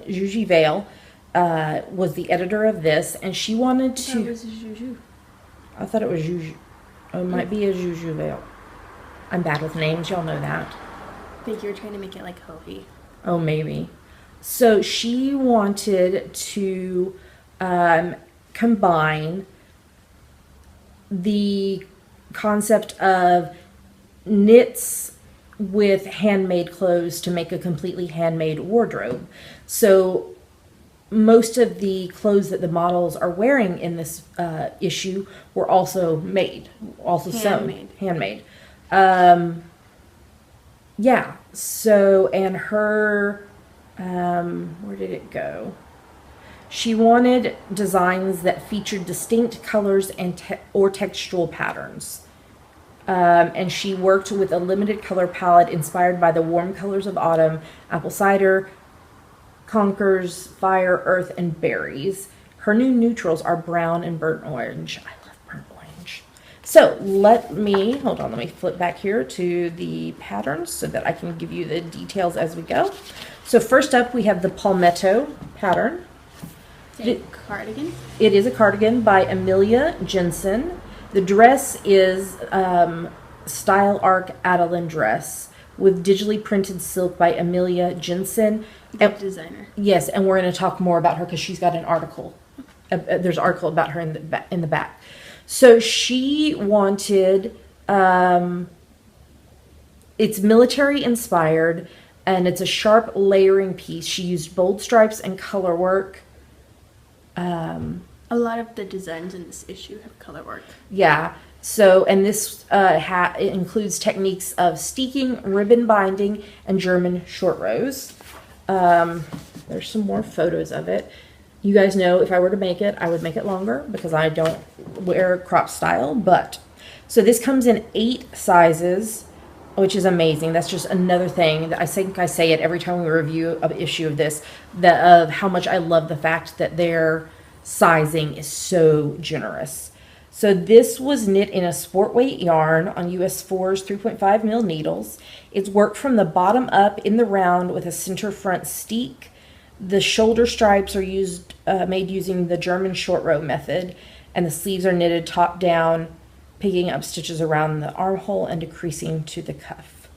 Speaker 1: Juji Vale was the editor of this, and she wanted to...
Speaker 2: That was Juju.
Speaker 1: I thought it was Juju. Oh, it might be a Juju Vale. I'm bad with names, y'all know that.
Speaker 2: I think you were trying to make it like Hohi.
Speaker 1: Oh, maybe. So she wanted to combine the concept of knits with handmade clothes to make a completely handmade wardrobe. So most of the clothes that the models are wearing in this issue were also made, also sewn, handmade. Yeah. So, and her, where did it go? She wanted designs that featured distinct colors and or textual patterns. And she worked with a limited color palette inspired by the warm colors of autumn, apple cider, conkers, fire, earth, and berries. Her new neutrals are brown and burnt orange. I love burnt orange. So hold on, let me flip back here to the patterns so that I can give you the details as we go. So first up, we have the Palmetto pattern.
Speaker 2: Cardigan?
Speaker 1: It is a cardigan by Amelia Jensen. The dress is Style Arc Adeline dress with digitally printed silk by Amelia Jensen.
Speaker 2: Good designer.
Speaker 1: Yes, and we're going to talk more about her because she's got an article. There's an article about her in the back. So she wanted, it's military inspired, and it's a sharp layering piece. She used bold stripes and color work.
Speaker 2: A lot of the designs in this issue have color work.
Speaker 1: Yeah. So, and this it includes techniques of steeking, ribbon binding, and German short rows. There's some more photos of it. You guys know if I were to make it, I would make it longer because I don't wear crop style. But, so this comes in 8 sizes, which is amazing. That's just another thing that I think I say it every time we review an issue of this, of how much I love the fact that their sizing is so generous. So this was knit in a sport weight yarn on US 4's 3.5 mil needles. It's worked from the bottom up in the round with a center front steek. The shoulder stripes are made using the German short row method, and the sleeves are knitted top down, picking up stitches around the armhole and decreasing to the cuff.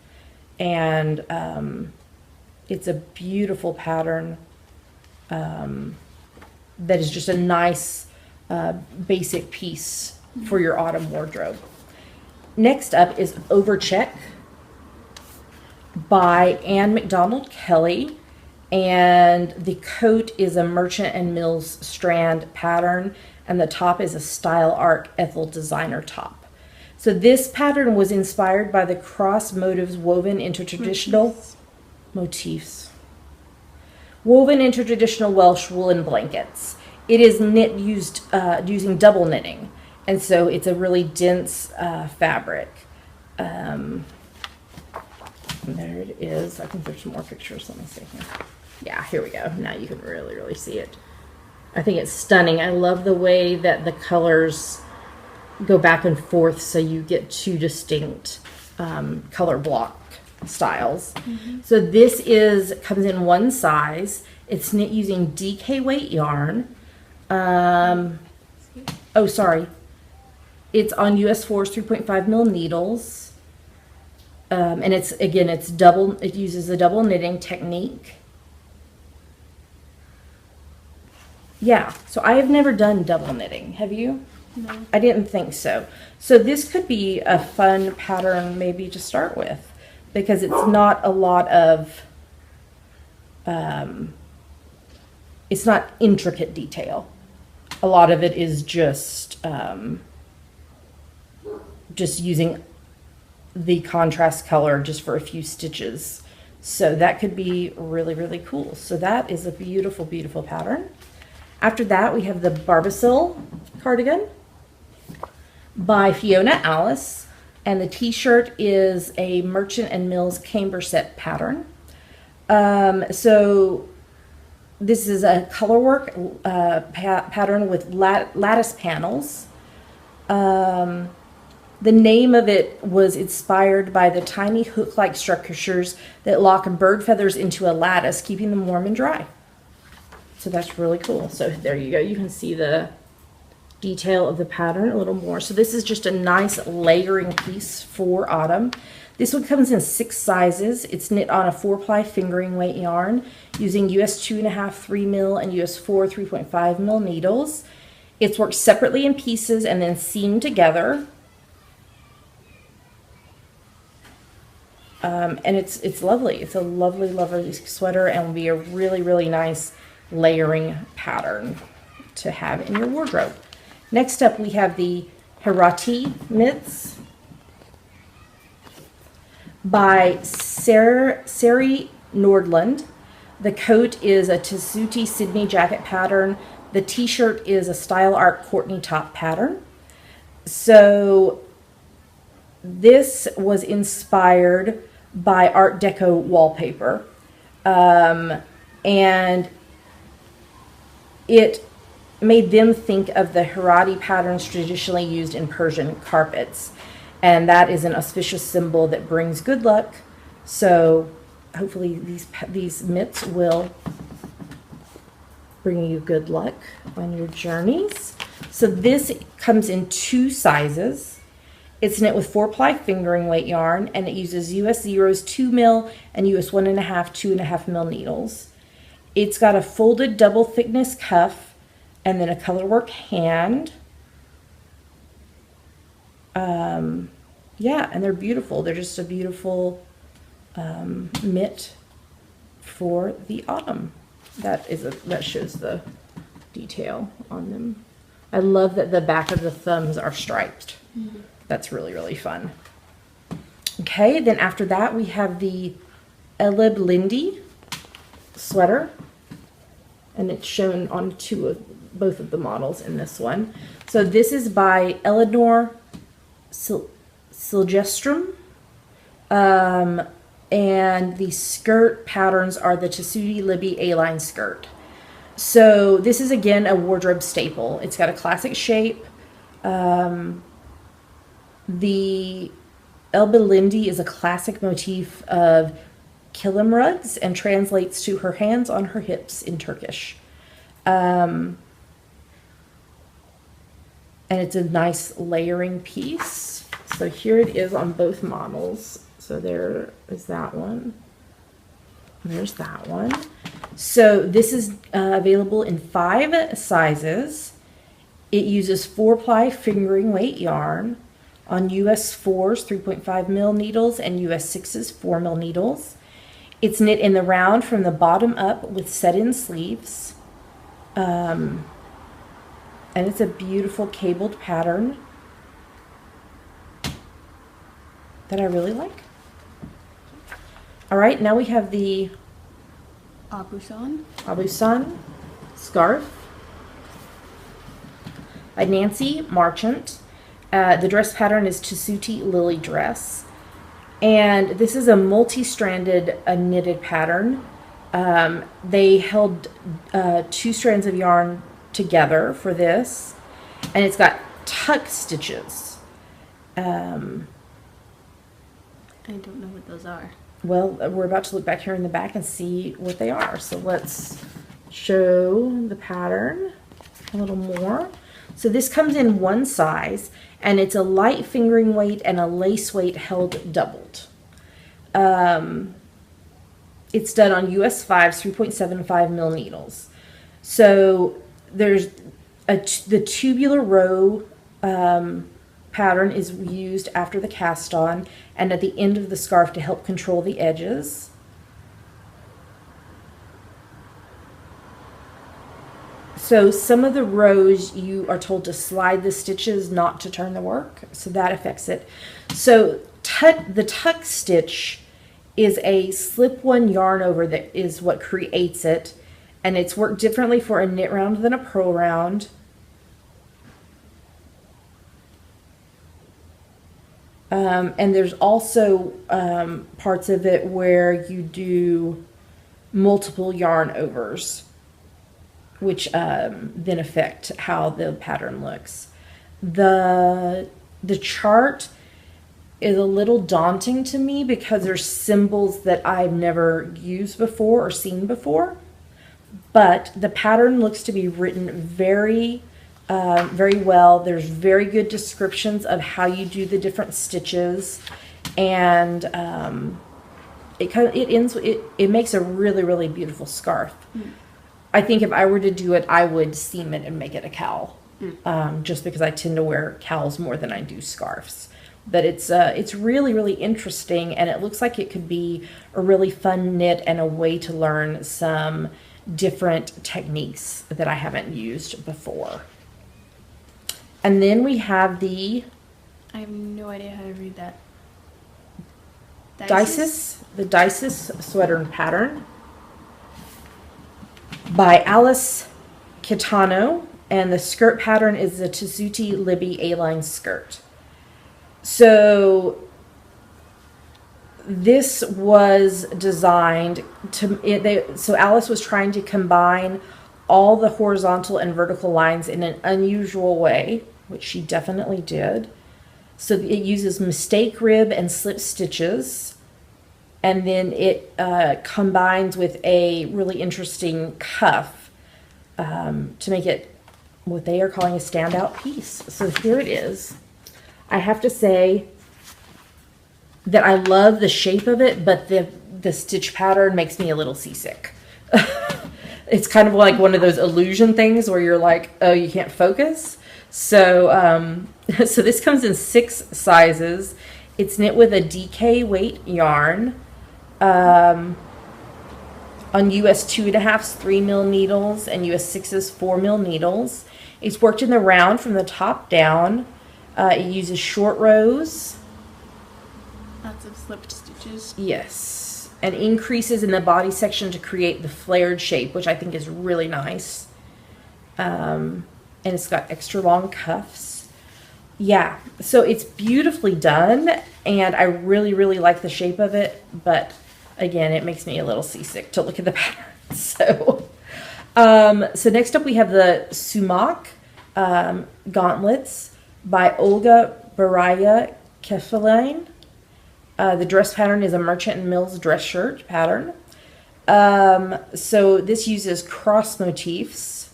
Speaker 1: And it's a beautiful pattern that is just a nice basic piece for your autumn wardrobe. Next up is Overcheck by Anne McDonald Kelly. And the coat is a Merchant and Mills strand pattern, and the top is a Style Arc Ethel designer top. So this pattern was inspired by the cross motifs woven into traditional motifs. Woven into traditional Welsh woolen blankets. It is knit using double knitting, and so it's a really dense fabric. There it is. I think there's some more pictures. Let me see here. Yeah, here we go. Now you can really see it. I think it's stunning. I love the way that the colors go back and forth so you get 2 distinct color block styles. So this comes in 1 size. It's knit using DK weight yarn. Oh, sorry. It's on US 4's 3.5 mil needles. And it uses a double knitting technique. Yeah, so I have never done double knitting. Have you?
Speaker 2: No.
Speaker 1: I didn't think so. So this could be a fun pattern maybe to start with, because it's not a lot of, it's not intricate detail. A lot of it is just using the contrast color just for a few stitches. So that could be really cool. So that is a beautiful pattern. After that, we have the Barbicille cardigan by Fiona Alice, and the t-shirt is a Merchant and Mills Camberset pattern. So this is a colorwork pattern with lattice panels. The name of it was inspired by the tiny hook-like structures that lock bird feathers into a lattice, keeping them warm and dry. So that's really cool. So there you go. You can see the detail of the pattern a little more. So this is just a nice layering piece for autumn. This one comes in 6 sizes. It's knit on a 4-ply fingering weight yarn using US 2.5 3 mil and US 4 3.5 mil needles. It's worked separately in pieces and then seamed together. And it's lovely. It's a lovely sweater, and will be a really nice layering pattern to have in your wardrobe. Next up, we have the Hirati mitts by Sari Nordland. The coat is a Tessuti Sydney jacket pattern. The t-shirt is a Style Arc Courtney top pattern. So this was inspired by Art Deco wallpaper. And it made them think of the Haredi patterns traditionally used in Persian carpets. And that is an auspicious symbol that brings good luck. So hopefully these mitts will bring you good luck on your journeys. So this comes in 2 sizes. It's knit with 4-ply fingering weight yarn, and it uses US 0s 2 mil and US 1.5 2.5 mil needles. It's got a folded double thickness cuff and then a colorwork hand. Yeah, and they're beautiful. They're just a beautiful mitt for the autumn. That shows the detail on them. I love that the back of the thumbs are striped. Mm-hmm. That's really, really fun. Okay, then after that we have the Eleb Lindy sweater, and it's shown on both of the models in this one. So this is by Eleanor Silgestrom, and the skirt patterns are the Tessuti Libby A-line skirt. So this is again a wardrobe staple. It's got a classic shape. The Elbe Lindy is a classic motif of kilim rugs and translates to her hands on her hips in Turkish. And it's a nice layering piece. So here it is on both models. So there is that one. There's that one. So this is available in 5 sizes. It uses 4-ply fingering weight yarn on US 4s 3.5 mil needles and US 6s 4 mil needles. It's knit in the round from the bottom up with set-in sleeves. And it's a beautiful cabled pattern that I really like. All right, now we have the Abusan scarf by Nancy Marchant. The dress pattern is Tessuti Lily dress. And this is a multi-stranded knitted pattern. They held 2 strands of yarn together for this. And it's got tuck stitches.
Speaker 2: I don't know what those are.
Speaker 1: Well, we're about to look back here in the back and see what they are. So let's show the pattern a little more. So this comes in 1 size, and it's a light fingering weight and a lace weight held doubled. It's done on US 5s 3.75 mil needles. So there's the tubular row pattern is used after the cast on and at the end of the scarf to help control the edges. So some of the rows you are told to slide the stitches, not to turn the work, so that affects it. So the tuck stitch is a slip-one yarn over that is what creates it, and it's worked differently for a knit round than a purl round. And there's also parts of it where you do multiple yarn overs, which then affect how the pattern looks. The chart is a little daunting to me because there's symbols that I've never used before or seen before, but the pattern looks to be written very well. There's very good descriptions of how you do the different stitches, and it makes a really, really beautiful scarf. I think if I were to do it, I would seam it and make it a cowl, just because I tend to wear cowls more than I do scarves. But it's really, really interesting, and it looks like it could be a really fun knit and a way to learn some different techniques that I haven't used before. And then we have the...
Speaker 2: I have no idea how to read that.
Speaker 1: The Dices sweater pattern by Alice Kitano, and the skirt pattern is the Tessuti Libby A-line skirt. So this was designed to... so Alice was trying to combine all the horizontal and vertical lines in an unusual way, which she definitely did. So it uses mistake rib and slip stitches, and then it combines with a really interesting cuff to make it what they are calling a standout piece. So here it is. I have to say that I love the shape of it, but the stitch pattern makes me a little seasick. It's kind of like one of those illusion things where you're like, oh, you can't focus. So, so this comes in 6 sizes. It's knit with a DK weight yarn, on US 2.5s 3mm needles and US 6s 4mm needles. It's worked in the round from the top down. It uses short rows.
Speaker 2: Lots of slipped stitches.
Speaker 1: Yes, and increases in the body section to create the flared shape, which I think is really nice. And it's got extra long cuffs. Yeah, so it's beautifully done, and I really, really like the shape of it, but again, it makes me a little seasick to look at the pattern. So, so next up we have the Sumac gauntlets by Olga Baraya Kefeline. The dress pattern is a Merchant and Mills dress shirt pattern. So this uses cross motifs.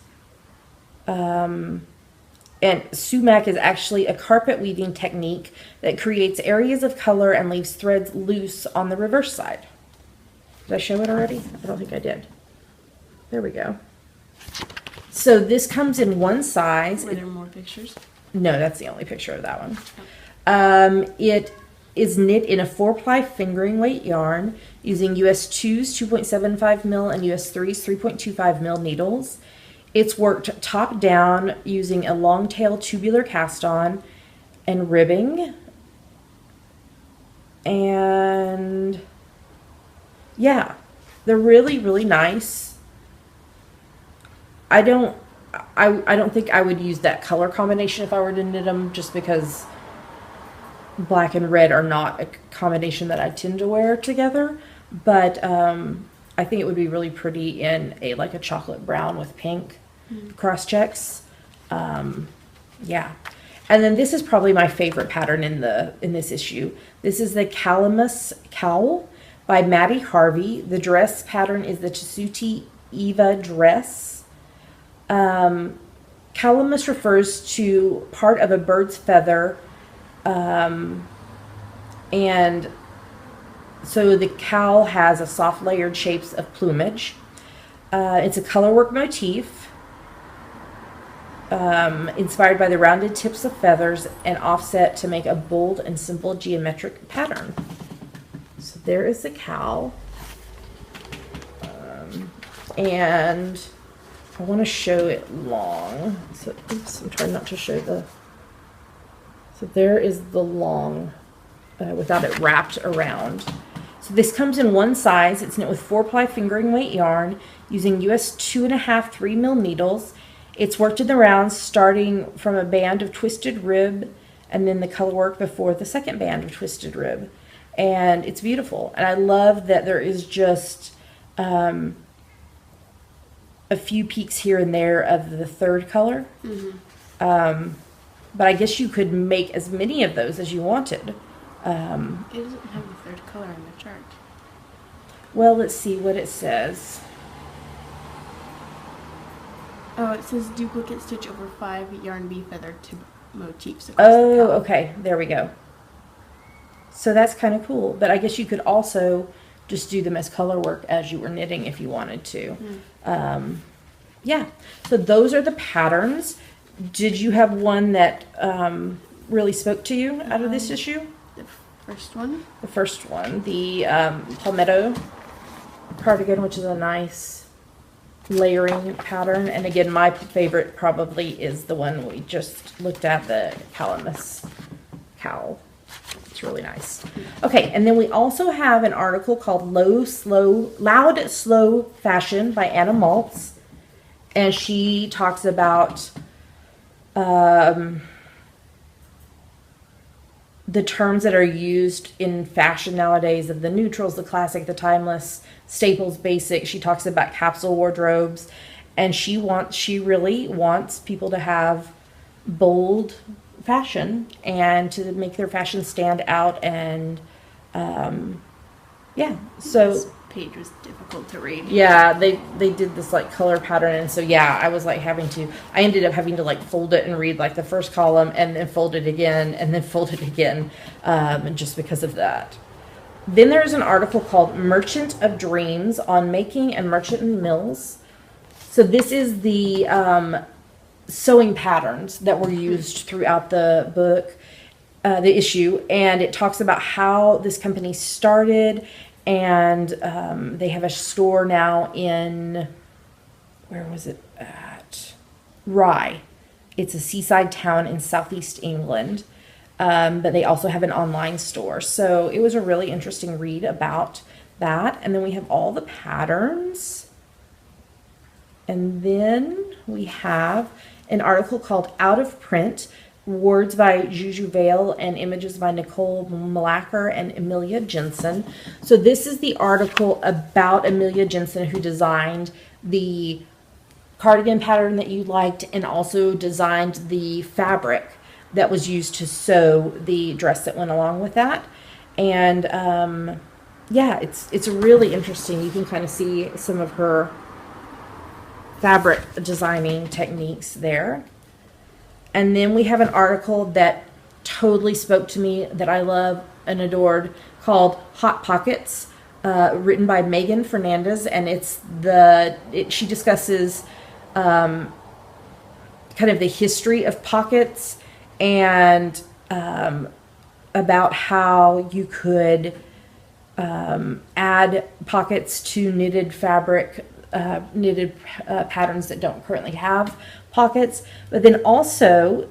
Speaker 1: And sumac is actually a carpet weaving technique that creates areas of color and leaves threads loose on the reverse side. Did I show it already? I don't think I did. There we go. So this comes in one size.
Speaker 2: Were there more pictures?
Speaker 1: No, that's the only picture of that one. It is knit in a 4-ply fingering weight yarn using US 2s 2.75 mil and US 3s 3.25 mil needles. It's worked top down using a long tail tubular cast on and ribbing. And yeah, they're really, really nice. I don't think I would use that color combination if I were to knit them, just because black and red are not a combination that I tend to wear together. But I think it would be really pretty in like a chocolate brown with pink cross checks. Yeah. And then this is probably my favorite pattern in this issue. This is the Calamus Cowl by Maddie Harvey. The dress pattern is the Tessuti Eva dress. Calamus refers to part of a bird's feather, and so the cowl has a soft layered shapes of plumage. It's a colorwork motif, inspired by the rounded tips of feathers and offset to make a bold and simple geometric pattern. So there is the cowl. And I want to show it long. So, oops, I'm trying not to show the... So there is the long, without it wrapped around. So this comes in one size. It's knit with 4-ply fingering weight yarn using US 2.5 3mm needles. It's worked in the rounds starting from a band of twisted rib and then the color work before the second band of twisted rib. And it's beautiful. And I love that there is just a few peaks here and there of the third color. But I guess you could make as many of those as you wanted.
Speaker 2: It doesn't have the third color in the chart.
Speaker 1: Well, let's see what it says.
Speaker 2: Oh, it says duplicate stitch over 5 yarn bee feather tip motifs across the cowl.
Speaker 1: Okay, there we go. So that's kind of cool. But I guess you could also just do them as color work as you were knitting if you wanted to. Yeah, so those are the patterns. Did you have one that really spoke to you out of this issue?
Speaker 2: The first one?
Speaker 1: The first one, the palmetto cardigan, which is a nice layering pattern. And again, my favorite probably is the one we just looked at, the Calamus cowl. It's really nice. Okay, and then we also have an article called Loud, Slow Fashion by Anna Maltz. And she talks about the terms that are used in fashion nowadays of the neutrals, the classic, the timeless, staples, basic. She talks about capsule wardrobes. And she really wants people to have bold fashion and to make their fashion stand out. And so
Speaker 2: This page was difficult to read.
Speaker 1: yeah, they did this like color pattern, and so I was like I ended up having to like fold it and read like the first column and then fold it again and then fold it again, just because of that. Then there's an article called Merchant of Dreams on Making and Merchant Mills. So this is the sewing patterns that were used throughout the book, the issue, and it talks about how this company started. And they have a store now in, where was it at? Rye. It's a seaside town in southeast England. But they also have an online store. So it was a really interesting read about that. And then we have all the patterns. And then we have an article called Out of Print, words by Juju Vale and images by Nicole Malacker and Amelia Jensen. So this is the article about Amelia Jensen, who designed the cardigan pattern that you liked and also designed the fabric that was used to sew the dress that went along with that. And it's really interesting. You can kind of see some of her fabric designing techniques there. And then we have an article that totally spoke to me, that I love and adored, called Hot Pockets, written by Megan Fernandez. And she discusses kind of the history of pockets and about how you could add pockets to knitted fabric, knitted patterns that don't currently have pockets. But then also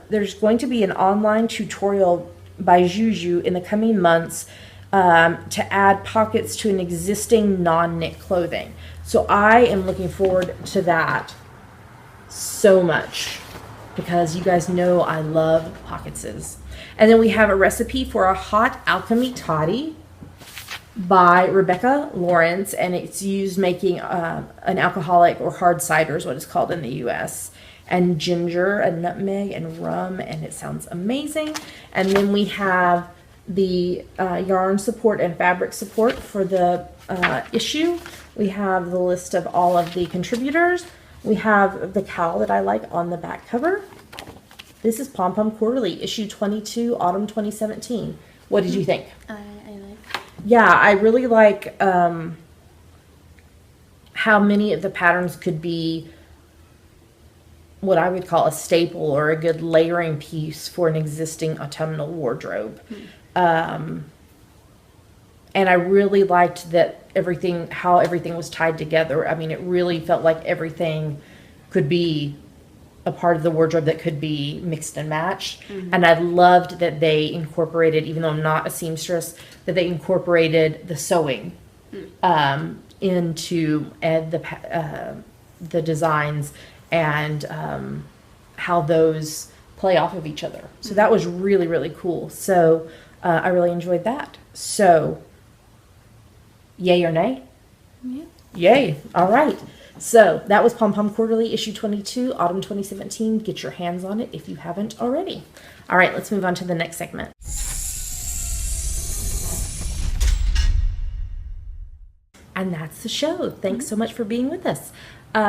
Speaker 1: there's going to be an online tutorial by Juju in the coming months to add pockets to an existing non-knit clothing. So I am looking forward to that so much, because you guys know I love pocketses. And then we have a recipe for a hot alchemy toddy by Rebecca Lawrence, and it's used making an alcoholic or hard cider is what it's called in the US, and ginger and nutmeg and rum, and it sounds amazing. And then we have the yarn support and fabric support for the issue. We have the list of all of the contributors. We have the cowl that I like on the back cover. This is Pom-Pom Quarterly, issue 22, autumn 2017. What did you think?
Speaker 2: I like.
Speaker 1: Yeah, I really like how many of the patterns could be what I would call a staple or a good layering piece for an existing autumnal wardrobe. And I really liked that how everything was tied together. I mean, it really felt like everything could be a part of the wardrobe that could be mixed and matched. And I loved that they incorporated, even though I'm not a seamstress, that they incorporated the sewing into the designs and how those play off of each other. So that was really, really cool. So I really enjoyed that. So yay or nay?
Speaker 2: Yeah.
Speaker 1: Yay. All right. So that was Pom-Pom Quarterly, issue 22, autumn 2017. Get your hands on it if you haven't already. All right, let's move on to the next segment. And that's the show. Thanks so much for being with us. We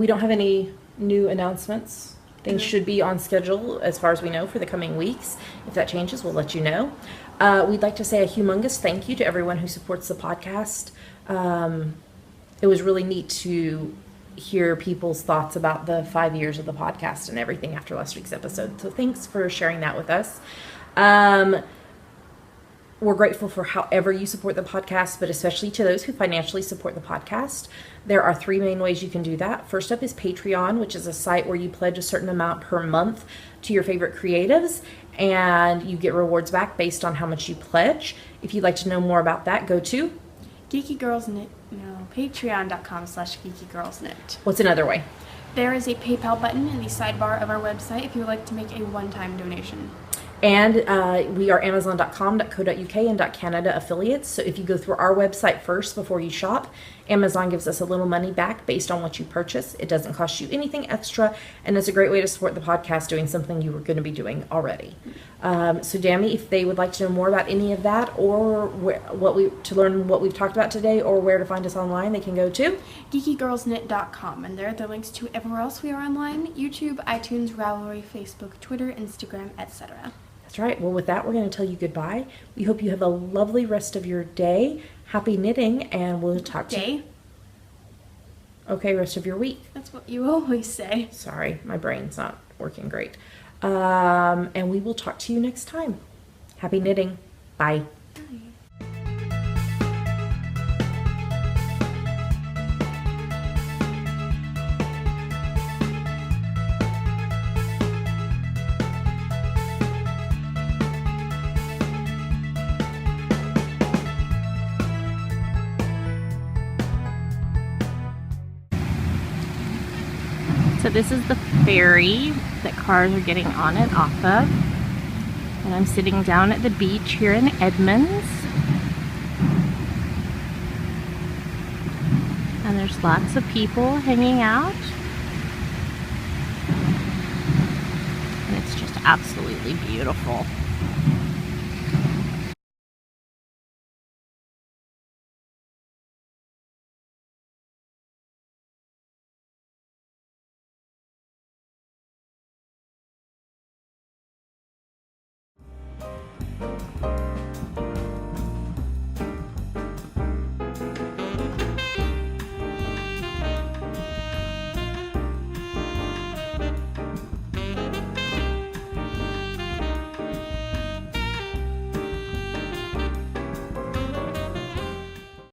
Speaker 1: don't have any new announcements. Things should be on schedule as far as we know for the coming weeks. If that changes, we'll let you know. We'd like to say a humongous thank you to everyone who supports the podcast. It was really neat to hear people's thoughts about the 5 years of the podcast and everything after last week's episode. So thanks for sharing that with us. We're grateful for however you support the podcast, but especially to those who financially support the podcast. There are 3 main ways you can do that. First up is Patreon, which is a site where you pledge a certain amount per month to your favorite creatives, and you get rewards back based on how much you pledge. If you'd like to know more about that, go to
Speaker 2: patreon.com/geekygirlsknit.
Speaker 1: What's another way?
Speaker 2: There is a PayPal button in the sidebar of our website if you would like to make a one-time donation.
Speaker 1: And we are amazon.com.co.uk and .canada affiliates. So if you go through our website first before you shop, Amazon gives us a little money back based on what you purchase. It doesn't cost you anything extra, and it's a great way to support the podcast doing something you were going to be doing already. So Dammy, if they would like to know more about any of that, or to learn what we've talked about today, or where to find us online, they can go to
Speaker 2: geekygirlsknit.com, and there are the links to everywhere else we are online: YouTube, iTunes, Ravelry, Facebook, Twitter, Instagram, etc.
Speaker 1: That's right. Well, with that, we're going to tell you goodbye. We hope you have a lovely rest of your day. Happy knitting, and we'll talk to you. Okay, rest of your week.
Speaker 2: That's what you always say.
Speaker 1: Sorry, my brain's not working great. And we will talk to you next time. Happy knitting. Bye.
Speaker 3: So this is the ferry that cars are getting on and off of. And I'm sitting down at the beach here in Edmonds. And there's lots of people hanging out. And it's just absolutely beautiful.